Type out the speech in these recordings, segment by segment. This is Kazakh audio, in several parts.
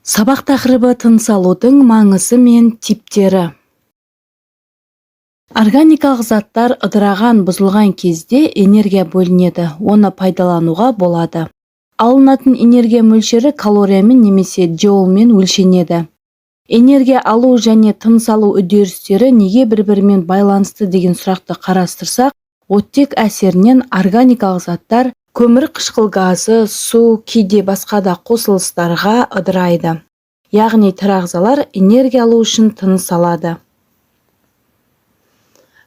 Сабақ тақырыбы тыныс алудың маңызы мен типтері. Органикалық заттар ыдыраған, бұзылған кезде энергия бөлінеді, оны пайдалануға болады. Алынатын энергия мөлшері калориямен немесе джоулмен өлшенеді. Энергия алу және тыныс алу үдерістері неге бір-бірімен байланысты деген сұрақты қарастырсақ, оттек әсерінен органикалық заттар көмір қышқыл газы, су, кейде басқа да қосылыстарға ыдырайды. Яғни тірі ағзалар энергия алу үшін тыныс алады.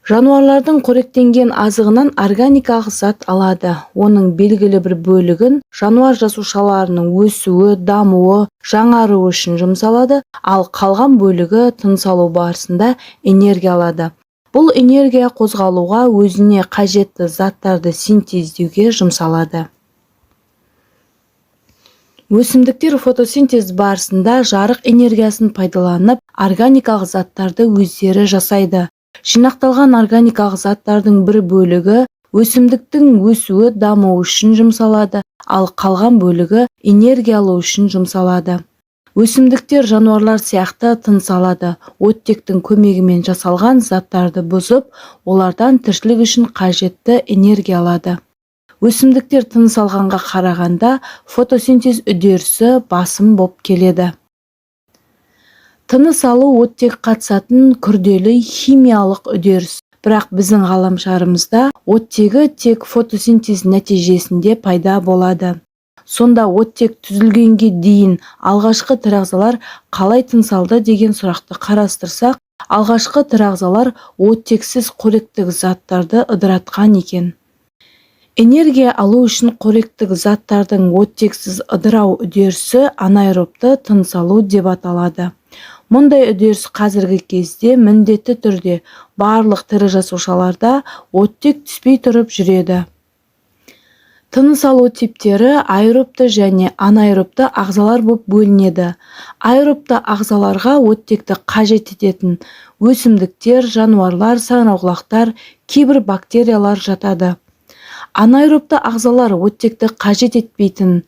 Жануарлардың қоректенген азығынан органикалық зат алады. Оның белгілі бір бөлігін жануар жасушаларының өсуі, дамуы, жаңаруы үшін жұмсалады, ал қалған бөлігі тыныс алу барысында энергия алады. Бұл энергия қозғалуға, өзіне қажетті заттарды синтездеуге жұмсалады. Өсімдіктер фотосинтез барысында жарық энергиясын пайдаланып, органикалық заттарды өздері жасайды. Жинақталған органикалық заттардың бір бөлігі өсімдіктің өсуі, дамуы үшін жұмсалады, ал қалған бөлігі энергия алу үшін жұмсалады. Өсімдіктер жануарлар сияқты тыныс алады, оттектің көмегімен жасалған заттарды бұзып, олардан тіршілік үшін қажетті энергия алады. Өсімдіктер тыныс алғанға қарағанда фотосинтез үдерісі басым боп келеді. Тыныс алу оттек қатысатын күрделі химиялық үдеріс, бірақ біздің ғаламшарымызда оттегі тек фотосинтез нәтижесінде пайда болады. Сонда оттек түзілгенге дейін алғашқы тірі ағзалар қалай тыныс алды деген сұрақты қарастырсақ, алғашқы тірі ағзалар оттексіз қоректік заттарды ыдыратқан екен. Энергия алу үшін қоректік заттардың оттексіз ыдырау үдерісі анаэробты тыныс алу деп аталады. Мұндай үдеріс қазіргі кезде міндетті түрде барлық тірі жасушаларда оттек түспей тұрып жүреді. Тыныс алу типтері аэробты және анаэробты ағзалар болып бөлінеді. Аэробты ағзаларға оттекті қажет ететін өсімдіктер, жануарлар, саңырауқұлақтар, кейбір бактериялар жатады. Анаэробты ағзалар оттекті қажет етпейтін,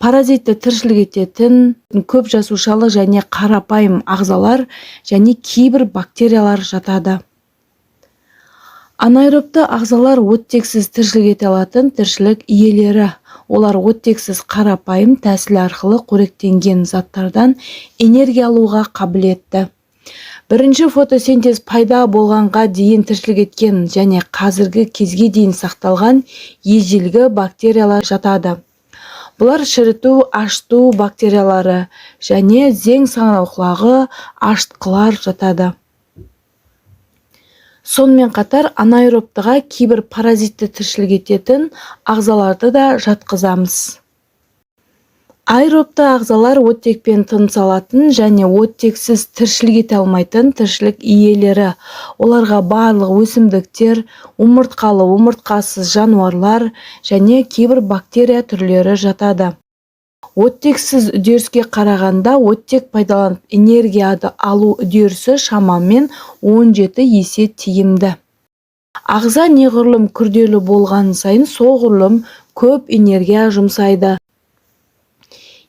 паразитті тіршілік ететін көп жасушалы және қарапайым ағзалар және кейбір бактериялар жатады. Анаэробты ағзалар оттексіз тіршілік ете алатын тіршілік иелері. Олар оттексіз қарапайым тәсіл арқылы қоректенген заттардан энергия алуға қабілетті. Бірінші фотосинтез пайда болғанға дейін тіршілік еткен және қазіргі кезге дейін сақталған ежелгі бактериялар жатады. Бұлар шіріту, ашыту бактериялары және зең саңырауқұлағы, ашытқылар жатады. Сонымен қатар анаэробтыға кейбір паразитті тіршілік ететін ағзаларды да жатқызамыз. Аэробты ағзалар оттекпен тыныс алатын және оттексіз тіршілік ете алмайтын тіршілік иелері. Оларға барлық өсімдіктер, омыртқалы, омыртқасыз жануарлар және кейбір бактерия түрлері жатады. Оттексіз үдеріске қарағанда оттек пайдаланып энергияды алу үдерісі шамамен 17 есе тиімді. Ағза неғұрлым күрделі болған сайын соғұрлым көп энергия жұмсайды.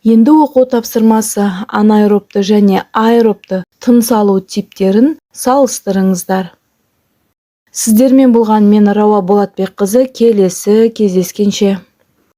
Енді оқу тапсырмасы анаэробты және аэробты тыныс алу типтерін салыстырыңыздар. Сіздермен болған мен Рауа Болатбекқызы, келесі кездескенше.